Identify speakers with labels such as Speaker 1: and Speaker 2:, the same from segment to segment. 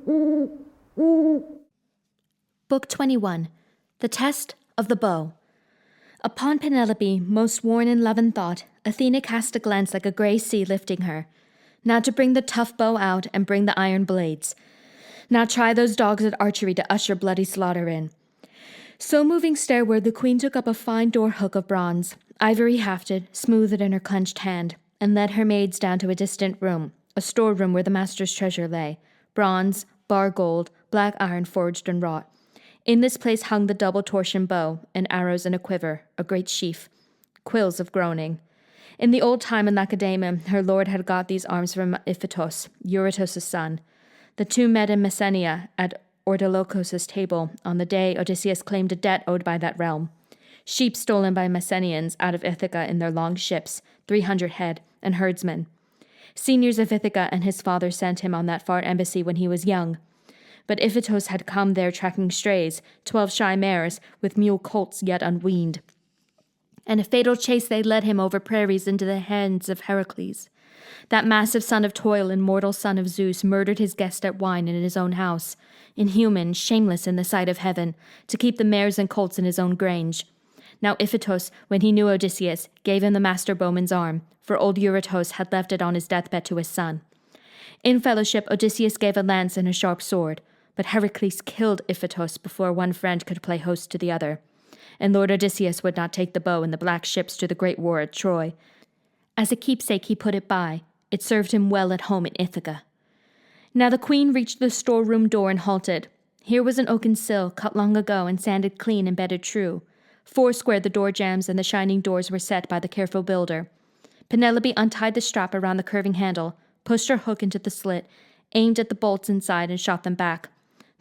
Speaker 1: Book 21. The Test of the Bow. Upon Penelope, most worn in love and thought, Athena cast a glance like a grey sea lifting her. Now to bring the tough bow out and bring the iron blades. Now try those dogs at archery to usher bloody slaughter in. So moving stairward, the queen took up a fine door hook of bronze, ivory hafted, smoothed in her clenched hand, and led her maids down to a distant room, a storeroom where the master's treasure lay, bronze, bar gold, black iron forged and wrought. In this place hung the double torsion bow, and arrows in a quiver, a great sheaf, quills of groaning. In the old time in Lacedaemon, her lord had got these arms from Iphitos, Eurytos' son. The two met in Messenia at Ortholocos' table on the day Odysseus claimed a debt owed by that realm. Sheep stolen by Messenians out of Ithaca in their long ships, 300 head, and herdsmen. Seniors of Ithaca and his father sent him on that far embassy when he was young. But Iphitos had come there tracking strays, 12 shy mares, with mule colts yet unweaned. And a fatal chase they led him over prairies into the hands of Heracles. That massive son of toil and mortal son of Zeus murdered his guest at wine in his own house, inhuman, shameless in the sight of heaven, to keep the mares and colts in his own grange. Now Iphitos, when he knew Odysseus, gave him the master bowman's arm, for old Eurytos had left it on his deathbed to his son. In fellowship, Odysseus gave a lance and a sharp sword, but Heracles killed Iphitos before one friend could play host to the other. And Lord Odysseus would not take the bow and the black ships to the great war at Troy. As a keepsake he put it by. It served him well at home in Ithaca. Now the queen reached the storeroom door and halted. Here was an oaken sill, cut long ago and sanded clean and bedded true. Foursquare the door jambs and the shining doors were set by the careful builder. Penelope untied the strap around the curving handle, pushed her hook into the slit, aimed at the bolts inside and shot them back.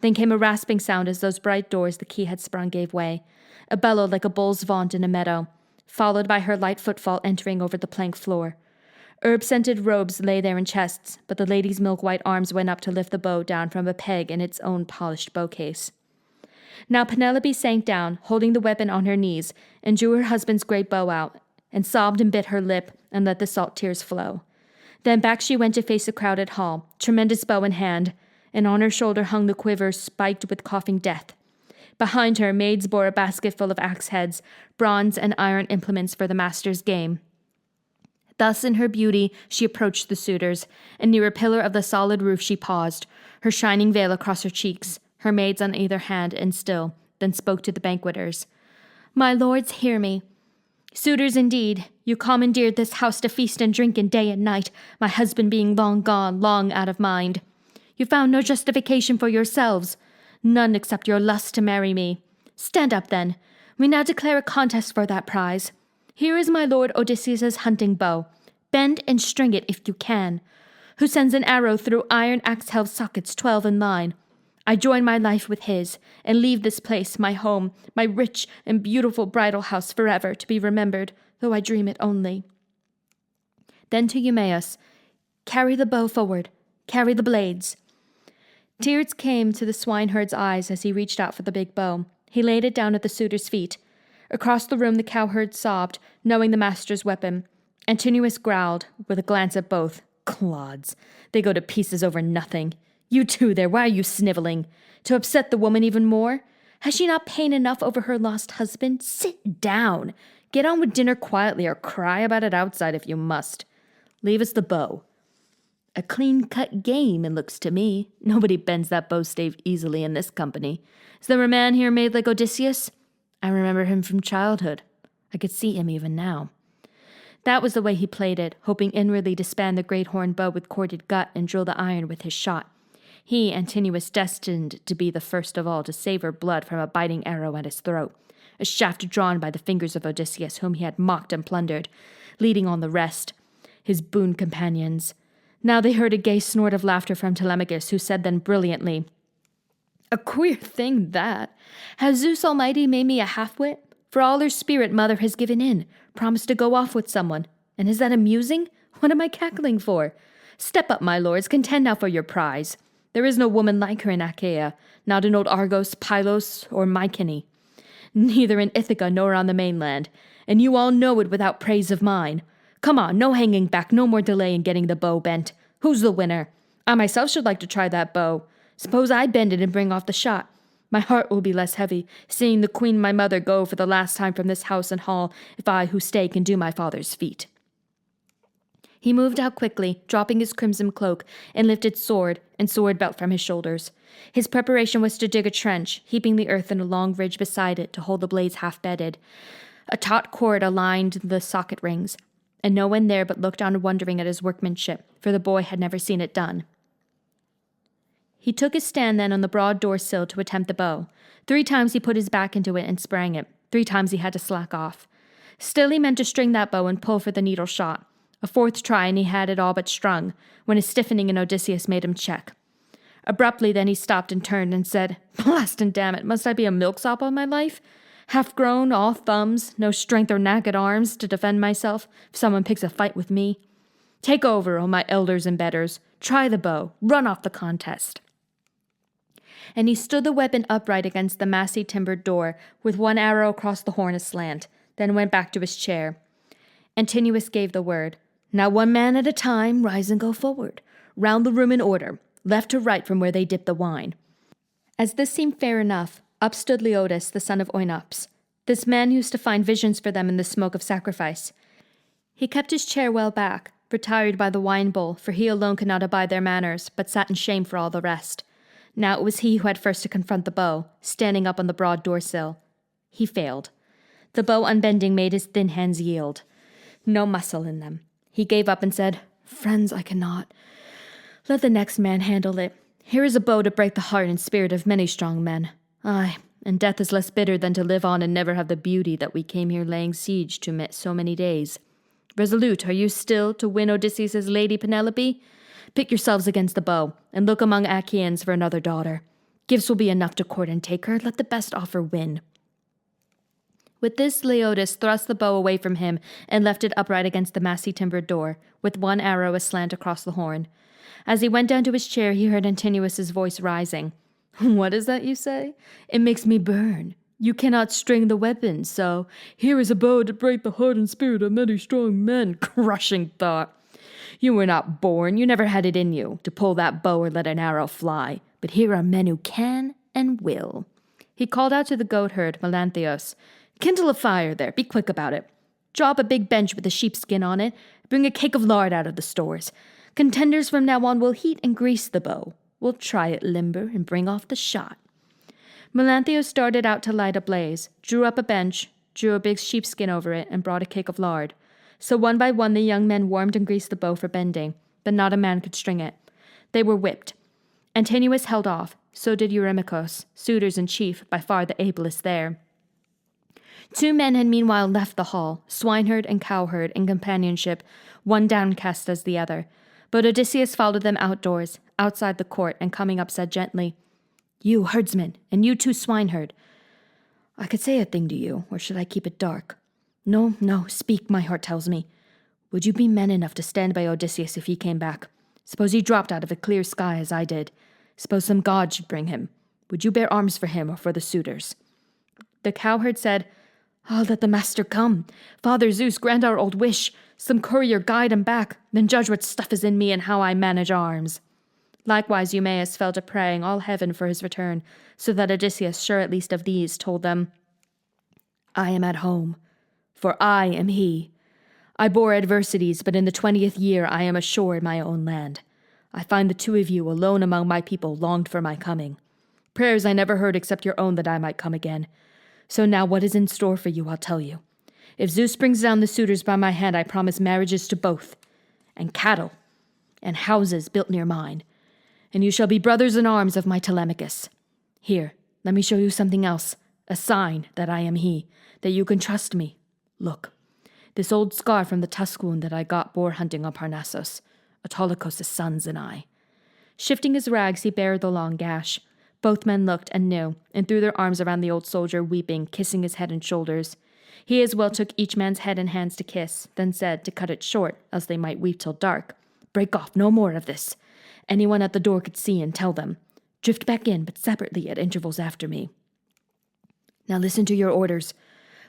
Speaker 1: Then came a rasping sound as those bright doors the key had sprung gave way, a bellow like a bull's vaunt in a meadow, followed by her light footfall entering over the plank floor. Herb-scented robes lay there in chests, but the lady's milk-white arms went up to lift the bow down from a peg in its own polished bow case. Now Penelope sank down, holding the weapon on her knees, and drew her husband's great bow out, and sobbed and bit her lip, and let the salt tears flow. Then back she went to face the crowded hall, tremendous bow in hand, and on her shoulder hung the quiver spiked with coughing death. Behind her, maids bore a basket full of axe heads, bronze and iron implements for the master's game. Thus in her beauty she approached the suitors, and near a pillar of the solid roof she paused, her shining veil across her cheeks, her maids on either hand and still, then spoke to the banqueters. "My lords, hear me. Suitors indeed, you commandeered this house to feast and drink in day and night, my husband being long gone, long out of mind. You found no justification for yourselves, none except your lust to marry me. Stand up, then. We now declare a contest for that prize. Here is my lord Odysseus' hunting bow. Bend and string it if you can. Who sends an arrow through iron axe-helve sockets 12 in line? I join my life with his, and leave this place, my home, my rich and beautiful bridal house forever, to be remembered, though I dream it only." Then to Eumaeus, "Carry the bow forward. Carry the blades." Tears came to the swineherd's eyes as he reached out for the big bow. He laid it down at the suitor's feet. Across the room the cowherd sobbed, knowing the master's weapon. Antinous growled, with a glance at both. "Clods. They go to pieces over nothing. You two there, why are you sniveling? To upset the woman even more? Has she not pain enough over her lost husband? Sit down. Get on with dinner quietly or cry about it outside if you must. Leave us the bow." "A clean-cut game, it looks to me. Nobody bends that bow stave easily in this company. Is there a man here made like Odysseus? I remember him from childhood. I could see him even now." That was the way he played it, hoping inwardly to span the great horn bow with corded gut and drill the iron with his shot. He, Antinous, destined to be the first of all to savor blood from a biting arrow at his throat, a shaft drawn by the fingers of Odysseus, whom he had mocked and plundered, leading on the rest, his boon companions. Now they heard a gay snort of laughter from Telemachus, who said then brilliantly, "A queer thing, that. Has Zeus Almighty made me a half-wit? For all her spirit mother has given in, promised to go off with someone. And is that amusing? What am I cackling for? Step up, my lords, contend now for your prize. There is no woman like her in Achaea, not in old Argos, Pylos, or Mycenae. Neither in Ithaca nor on the mainland, and you all know it without praise of mine. Come on, no hanging back, no more delay in getting the bow bent. Who's the winner? I myself should like to try that bow. Suppose I bend it and bring off the shot. My heart will be less heavy, seeing the queen my mother go for the last time from this house and hall, if I who stay can do my father's feat." He moved out quickly, dropping his crimson cloak, and lifted sword and sword belt from his shoulders. His preparation was to dig a trench, heaping the earth in a long ridge beside it to hold the blades half-bedded. A taut cord aligned the socket rings, and no one there but looked on wondering at his workmanship, for the boy had never seen it done. He took his stand then on the broad door sill to attempt the bow. 3 times he put his back into it and sprang it. 3 times he had to slack off. Still he meant to string that bow and pull for the needle shot. A 4th try and he had it all but strung, when a stiffening in Odysseus made him check. Abruptly then he stopped and turned and said, "Blast and damn it, must I be a milksop all my life? Half-grown, all thumbs, no strength or knack at arms to defend myself if someone picks a fight with me. Take over, O my elders and betters, try the bow, run off the contest." And he stood the weapon upright against the massy timbered door, with one arrow across the horn aslant, then went back to his chair. Antinous gave the word. "Now 1 man at a time, rise and go forward, round the room in order, left to right from where they dip the wine." As this seemed fair enough, up stood Leotus, the son of Oenops. This man used to find visions for them in the smoke of sacrifice. He kept his chair well back, retired by the wine bowl, for he alone could not abide their manners, but sat in shame for all the rest. Now it was he who had first to confront the bow, standing up on the broad door-sill. He failed. The bow unbending made his thin hands yield. No muscle in them. He gave up and said, "Friends, I cannot. Let the next man handle it. Here is a bow to break the heart and spirit of many strong men. Aye, and death is less bitter than to live on and never have the beauty that we came here laying siege to so many days. Resolute, are you still to win Odysseus' lady Penelope? Pick yourselves against the bow, and look among Achaeans for another daughter. Gifts will be enough to court and take her. Let the best offer win." With this, Leotus thrust the bow away from him and left it upright against the massy timbered door, with 1 arrow aslant across the horn. As he went down to his chair, he heard Antinous' voice rising. "What is that you say? It makes me burn. You cannot string the weapon, so here is a bow to break the heart and spirit of many strong men." Crushing thought. You were not born, you never had it in you, to pull that bow or let an arrow fly. But here are men who can and will. He called out to the goatherd, Melanthius, "Kindle a fire there, be quick about it. Draw up a big bench with a sheepskin on it. Bring a cake of lard out of the stores. Contenders from now on will heat and grease the bow. We'll try it limber and bring off the shot." Melanthius started out to light a blaze, drew up a bench, drew a big sheepskin over it, and brought a cake of lard. So 1 by 1 the young men warmed and greased the bow for bending, but not a man could string it. They were whipped. Antinous held off, so did Eurymachus, suitors in chief, by far the ablest there. 2 men had meanwhile left the hall, swineherd and cowherd in companionship, one downcast as the other. But Odysseus followed them outdoors, outside the court, and coming up said gently, "You, herdsman, and you too, swineherd. I could say a thing to you, or should I keep it dark? No, speak, my heart tells me. Would you be men enough to stand by Odysseus if he came back? Suppose he dropped out of a clear sky as I did. Suppose some god should bring him. Would you bear arms for him or for the suitors?" The cowherd said, "Let the master come. Father Zeus, grant our old wish. Some courier guide him back, then judge what stuff is in me and how I manage arms." Likewise Eumaeus fell to praying all heaven for his return, so that Odysseus, sure at least of these, told them, "I am at home, for I am he. I bore adversities, but in the 20th year I am ashore in my own land. I find the 2 of you alone among my people longed for my coming. Prayers I never heard except your own that I might come again. So now what is in store for you I'll tell you. If Zeus brings down the suitors by my hand, I promise marriages to both, and cattle, and houses built near mine. And you shall be brothers in arms of my Telemachus. Here, let me show you something else, a sign that I am he, that you can trust me. Look, this old scar from the tusk wound that I got boar hunting on Parnassus, Autolycus' sons and I." Shifting his rags, he bared the long gash. Both men looked and knew, and threw their arms around the old soldier, weeping, kissing his head and shoulders. He as well took each man's head and hands to kiss, then said, to cut it short, else they might weep till dark, "Break off, no more of this. Anyone at the door could see and tell them. Drift back in, but separately at intervals after me. Now listen to your orders.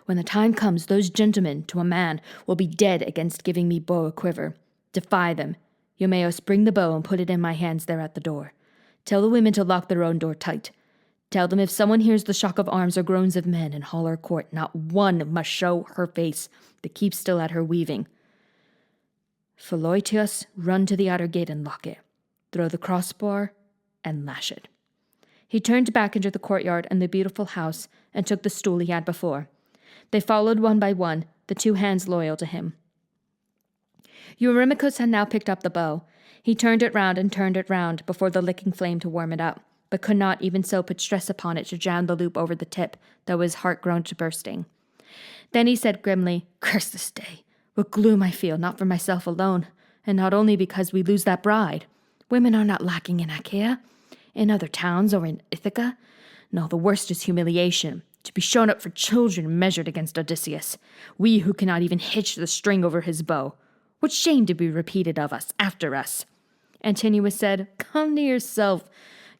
Speaker 1: When the time comes, those gentlemen, to a man, will be dead against giving me bow or quiver. Defy them. Eumaeus, bring the bow and put it in my hands there at the door.
Speaker 2: Tell the women to lock their own door tight. Tell them if someone hears the shock of arms or groans of men in hall or court, not one must show her face, but keep still at her weaving. Philoetius, run to the outer gate and lock it. Throw the crossbar and lash it. He turned back into the courtyard and the beautiful house and took the stool he had before. They followed one by one, the 2 hands loyal to him. Eurymachus had now picked up the bow. He turned it round and turned it round before the licking flame to warm it up, but could not even so put stress upon it to jam the loop over the tip, though his heart groaned to bursting. Then he said grimly, "Curse this day! What gloom I feel, not for myself alone, and not only because we lose that bride. Women are not lacking in Achaea, in other towns, or in Ithaca. No, the worst is humiliation, to be shown up for children measured against Odysseus, we who cannot even hitch the string over his bow. What shame to be repeated of us, after us?" Antinous said, "Come to yourself.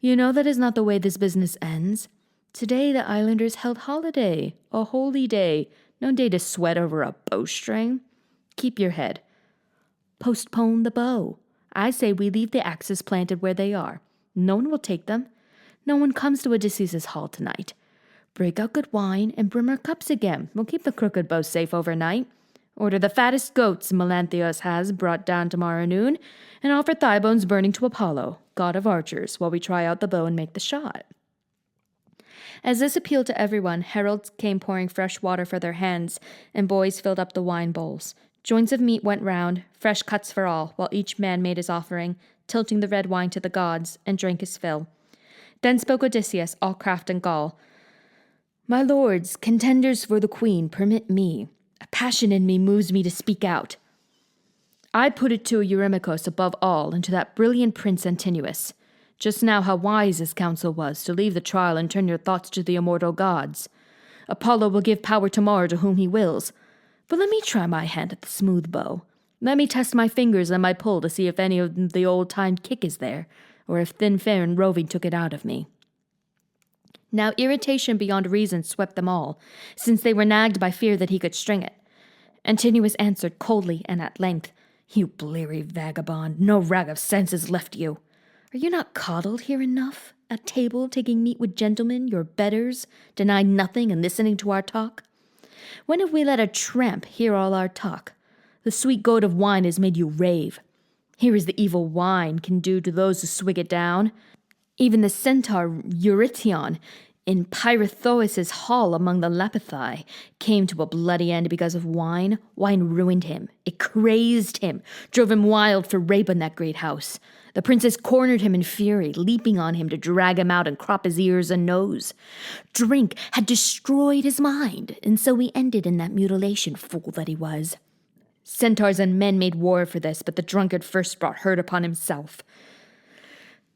Speaker 2: You know that is not the way this business ends. Today the islanders held holiday, a holy day, no day to sweat over a bowstring. Keep your head. Postpone the bow. I say we leave the axes planted where they are. No one will take them. No one comes to Odysseus' hall tonight. Break out good wine and brim our cups again. We'll keep the crooked bow safe overnight. Order the fattest goats Melanthius has brought down tomorrow noon, and offer thigh bones burning to Apollo, god of archers, while we try out the bow and make the shot." As this appealed to everyone, heralds came pouring fresh water for their hands, and boys filled up the wine bowls. Joints of meat went round, fresh cuts for all, while each man made his offering, tilting the red wine to the gods, and drank his fill. Then spoke Odysseus, all craft and gall. "My lords, contenders for the queen, permit me. A passion in me moves me to speak out. I put it to Eurymachus above all, and to that brilliant prince Antinous. Just now how wise his counsel was, to leave the trial and turn your thoughts to the immortal gods. Apollo will give power tomorrow to whom he wills. But let me try my hand at the smooth bow. Let me test my fingers and my pull to see if any of the old-time kick is there, or if thin fare and roving took it out of me." Now irritation beyond reason swept them all, since they were nagged by fear that he could string it. Antinous answered coldly and at length, "You bleary vagabond, no rag of sense is left you. Are you not coddled here enough? At table, taking meat with gentlemen, your betters, denied nothing and listening to our talk? When have we let a tramp hear all our talk? The sweet goad of wine has made you rave. Here is the evil wine can do to those who swig it down. Even the centaur Eurytion, in Pirithous' hall among the Lapithae, came to a bloody end because of wine. Wine ruined him. It crazed him, drove him wild for rape in that great house. The princess cornered him in fury, leaping on him to drag him out and crop his ears and nose. Drink had destroyed his mind, and so he ended in that mutilation, fool that he was. Centaurs and men made war for this, but the drunkard first brought hurt upon himself.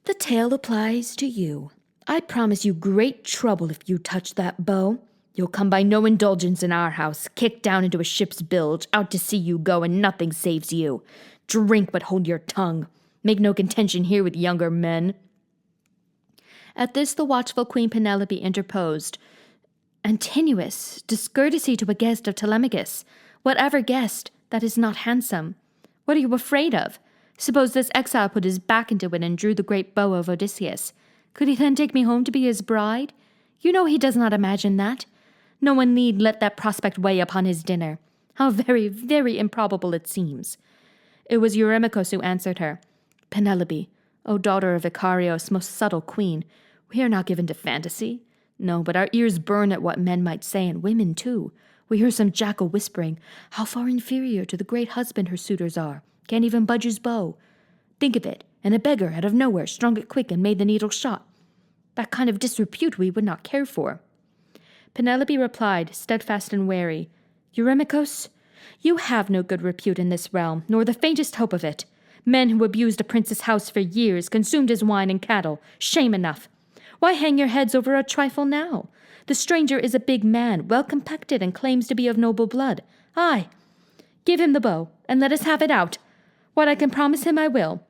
Speaker 2: The tale applies to you. I promise you great trouble if you touch that bow. You'll come by no indulgence in our house, kicked down into a ship's bilge, out to sea you go, and nothing saves you. Drink, but hold your tongue. Make no contention here with younger men." At this the watchful Queen Penelope interposed. "Antinous, discourtesy to a guest of Telemachus. Whatever guest, that is not handsome. What are you afraid of? Suppose this exile put his back into it and drew the great bow of Odysseus. Could he then take me home to be his bride? You know he does not imagine that. No one need let that prospect weigh upon his dinner. How very, very improbable it seems." It was Eurymachus who answered her. "Penelope, O daughter of Icarios, most subtle queen, we are not given to fantasy. No, but our ears burn at what men might say, and women too. We hear some jackal whispering, how far inferior to the great husband her suitors are. Can't even budge his bow. Think of it, and a beggar out of nowhere strung it quick and made the needle shot. That kind of disrepute we would not care for." Penelope replied, steadfast and wary, "Eurymachus, you have no good repute in this realm, nor the faintest hope of it. Men who abused a prince's house for years, consumed his wine and cattle. Shame enough. Why hang your heads over a trifle now? The stranger is a big man, well compacted, and claims to be of noble blood. Aye, give him the bow, and let us have it out. What I can promise him I will.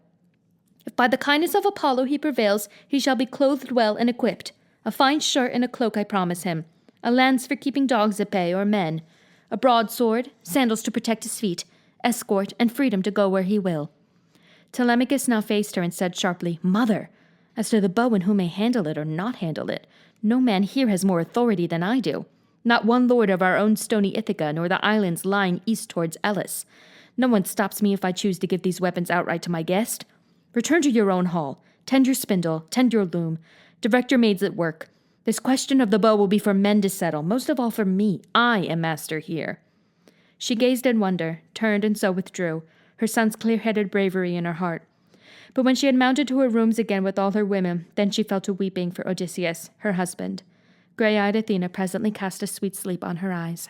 Speaker 2: If by the kindness of Apollo he prevails, he shall be clothed well and equipped. A fine shirt and a cloak I promise him. A lance for keeping dogs at bay or men. A broadsword, sandals to protect his feet, escort, and freedom to go where he will." Telemachus now faced her and said sharply, "Mother, As to the bow and who may handle it or not handle it, no man here has more authority than I do. Not one lord of our own stony Ithaca, nor the islands lying east towards Elis. No one stops me if I choose to give these weapons outright to my guest. Return to your own hall. Tend your spindle, tend your loom. Direct your maids at work. This question of the bow will be for men to settle, most of all for me. I am master here." She gazed in wonder, turned and so withdrew, her son's clear-headed bravery in her heart. But when she had mounted to her rooms again with all her women, then she fell to weeping for Odysseus, her husband. Grey-eyed Athena presently cast a sweet sleep on her eyes.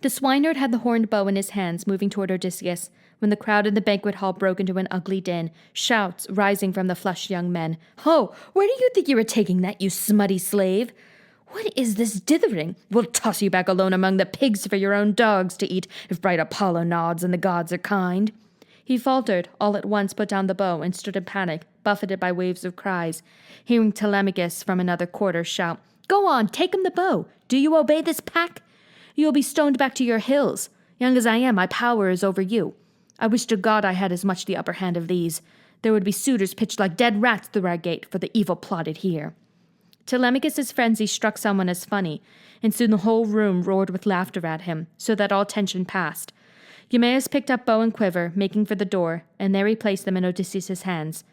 Speaker 2: The swineherd had the horned bow in his hands, moving toward Odysseus, when the crowd in the banquet hall broke into an ugly din, shouts rising from the flushed young men. "Ho! Where do you think you are taking that, you smutty slave? What is this dithering? We'll toss you back alone among the pigs for your own dogs to eat, if bright Apollo nods and the gods are kind." He faltered, all at once put down the bow, and stood in panic, buffeted by waves of cries, hearing Telemachus from another quarter shout, "Go on, take him the bow! Do you obey this pack? You will be stoned back to your hills. Young as I am, my power is over you. I wish to God I had as much the upper hand of these. There would be suitors pitched like dead rats through our gate for the evil plotted here." Telemachus's frenzy struck someone as funny, and soon the whole room roared with laughter at him, so that all tension passed. Eumaeus picked up bow and quiver, making for the door, and there he placed them in Odysseus' hands.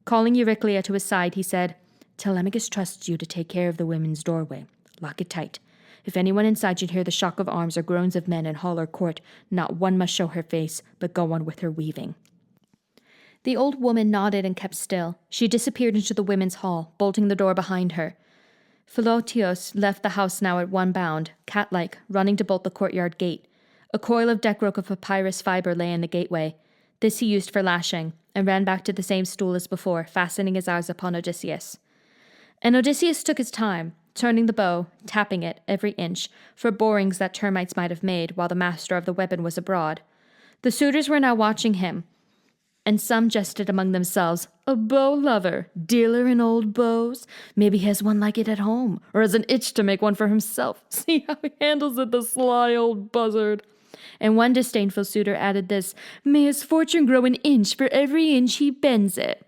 Speaker 2: Calling Euryclea to his side, he said, "Telemachus trusts you to take care of the women's doorway. Lock it tight. If anyone inside should hear the shock of arms or groans of men in hall or court, not one must show her face, but go on with her weaving." The old woman nodded and kept still. She disappeared into the women's hall, bolting the door behind her. Philoetios left the house now at one bound, cat-like, running to bolt the courtyard gate. A coil of deck-rope of papyrus fibre lay in the gateway. This he used for lashing, and ran back to the same stool as before, fastening his eyes upon Odysseus. And Odysseus took his time, turning the bow, tapping it, every inch, for borings that termites might have made while the master of the weapon was abroad. The suitors were now watching him, and some jested among themselves, "A bow lover, dealer in old bows. Maybe he has one like it at home, or has an itch to make one for himself. See how he handles it, the sly old buzzard." And one disdainful suitor added this, "May his fortune grow an inch for every inch he bends it."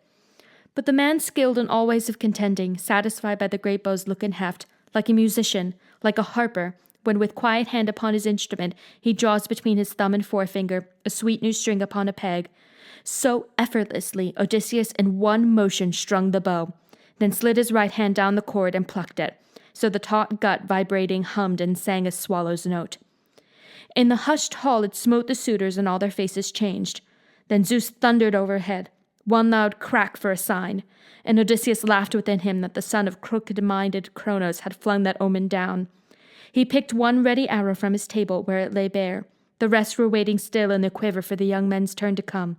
Speaker 2: But the man skilled in all ways of contending, satisfied by the great bow's look and heft, like a musician, like a harper, when with quiet hand upon his instrument he draws between his thumb and forefinger a sweet new string upon a peg, so effortlessly Odysseus in one motion strung the bow, then slid his right hand down the cord and plucked it, so the taut gut vibrating hummed and sang a swallow's note. In the hushed hall it smote the suitors, and all their faces changed. Then Zeus thundered overhead, one loud crack for a sign, and Odysseus laughed within him that the son of crooked-minded Cronos had flung that omen down. He picked one ready arrow from his table where it lay bare. The rest were waiting still in the quiver for the young men's turn to come.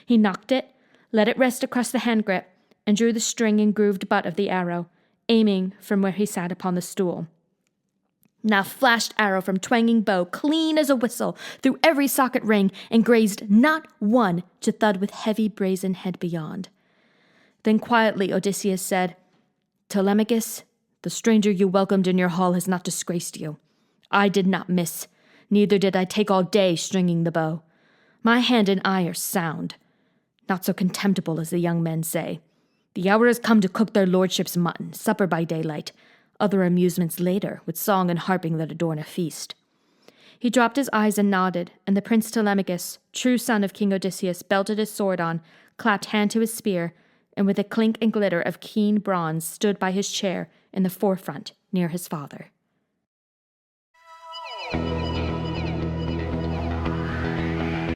Speaker 2: He knocked it, let it rest across the hand grip, and drew the string and grooved butt of the arrow, aiming from where he sat upon the stool. Now flashed arrow from twanging bow, clean as a whistle, through every socket ring, and grazed not one to thud with heavy brazen head beyond. Then quietly Odysseus said, "Telemachus, the stranger you welcomed in your hall has not disgraced you. I did not miss, neither did I take all day stringing the bow. My hand and eye are sound, not so contemptible as the young men say. The hour has come to cook their lordships' mutton, supper by daylight, other amusements later, with song and harping that adorn a feast." He dropped his eyes and nodded, and the prince Telemachus, true son of King Odysseus, belted his sword on, clapped hand to his spear, and with a clink and glitter of keen bronze stood by his chair in the forefront near his father.